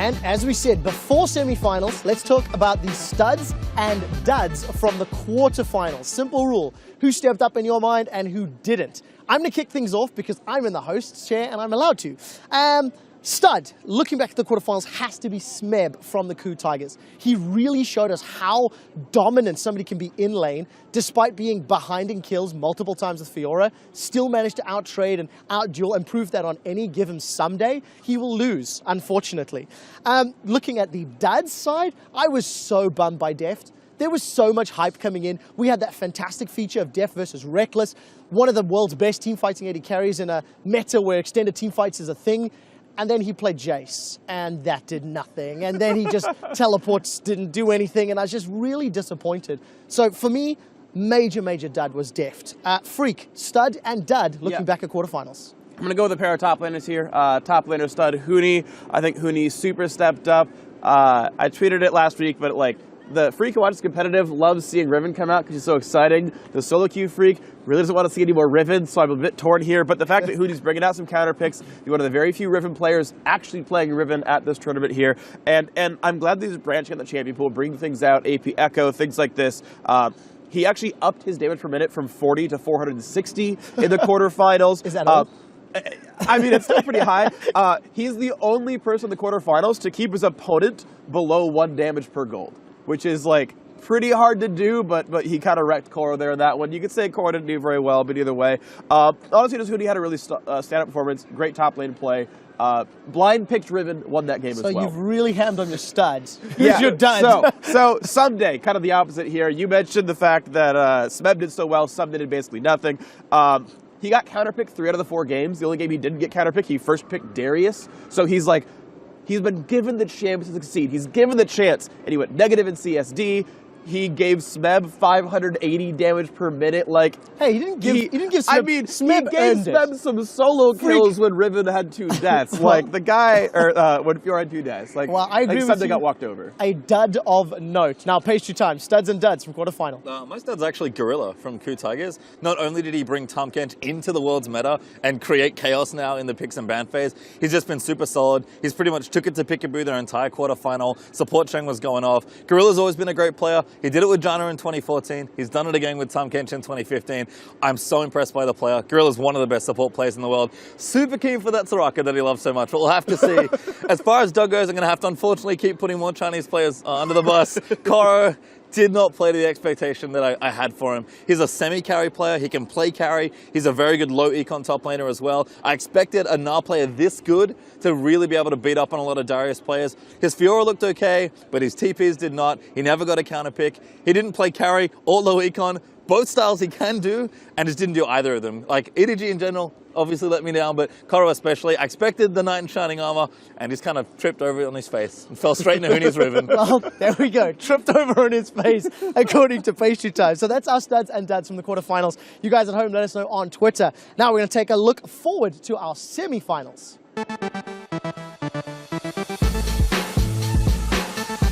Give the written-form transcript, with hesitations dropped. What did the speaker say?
And as we said, before semi-finals, let's talk about the studs and duds from the quarterfinals. Simple rule, who stepped up in your mind and who didn't? I'm going to kick things off because I'm in the host's chair and I'm allowed to. Stud, looking back at the quarterfinals, has to be Smeb from the Coup Tigers. He really showed us how dominant somebody can be in lane, despite being behind in kills multiple times with Fiora, still managed to outtrade and outduel and prove that on any given someday, he will lose, unfortunately. Looking at the Duds side, I was so bummed by Deft. There was so much hype coming in. We had that fantastic feature of Deft versus Reckless, one of the world's best team fighting AD carries in a meta where extended team fights is a thing. And then he played Jace, and that did nothing. And then he just teleports, didn't do anything, and I was just really disappointed. So for me, major dud was Deft. Phreak, stud and dud looking back at quarterfinals. I'm going to go with a pair of top laners here. Top laner stud, Huni. I think Huni super stepped up. I tweeted it last week, but like, the Phreak who watches competitive loves seeing Riven come out because he's so exciting. The solo queue Phreak really doesn't want to see any more Riven, so I'm a bit torn here. But the fact that Huni's bringing out some counter picks, he's one of the very few Riven players actually playing Riven at this tournament here. And I'm glad that he's branching on the champion pool, bringing things out, AP Echo, things like this. He actually upped his damage per minute from 40 to 460 in the quarterfinals. Is that old? I mean, it's still pretty high. He's the only person in the quarterfinals to keep his opponent below 1 damage per gold, which is like pretty hard to do, but he kind of wrecked Koro there in that one. You could say Koro didn't do very well, but either way. Honestly, just Huni had a really stand-up performance, great top lane play. Blind picked Riven, won that game as well. So you've really hammed on your studs. Yeah, you're done. So someday, kind of the opposite here. You mentioned the fact that Smeb did so well, some did basically nothing. He got counterpicked 3 out of the 4 games. The only game he didn't get counterpicked, he first picked Darius. So he's like, he's been given the chance to succeed. He's given the chance, and he went negative in CSD. He gave Smeb 580 damage per minute. Like, hey, he didn't give Smeb. I mean, Smeb gave Smeb some solo kills when Riven had 2 deaths. Like the guy, or when Fiora had 2 deaths. Like, well, I agree with something you. got walked over. A dud of note. Now, PastryTime, studs and duds from quarterfinal. My stud's actually Gorilla from Coup Tigers. Not only did he bring Tahm Kench into the world's meta and create chaos now in the picks and ban phase, he's just been super solid. He's pretty much took it to Peekaboo their entire quarterfinal. Support chain was going off. Gorilla's always been a great player. He did it with Janna in 2014. He's done it again with Tahm Kench in 2015. I'm so impressed by the player. Gorilla's one of the best support players in the world. Super keen for that Soraka that he loves so much, but we'll have to see. As far as Dog goes, I'm going to have to unfortunately keep putting more Chinese players under the bus. Koro did not play to the expectation that I had for him. He's a semi-carry player. He can play carry. He's a very good low econ top laner as well. I expected a Gnar player this good to really be able to beat up on a lot of Darius players. His Fiora looked okay, but his TPs did not. He never got a counter pick. He didn't play carry or low econ. Both styles he can do, and just didn't do either of them. Like, EDG in general obviously let me down, but Koro especially. I expected the Knight in Shining Armor, and he's kind of tripped over it on his face and fell straight into Huni's Riven. Well, there we go. Tripped over on his face, according to PastryTime. So that's our studs and duds from the quarterfinals. You guys at home, let us know on Twitter. Now we're going to take a look forward to our semi-finals.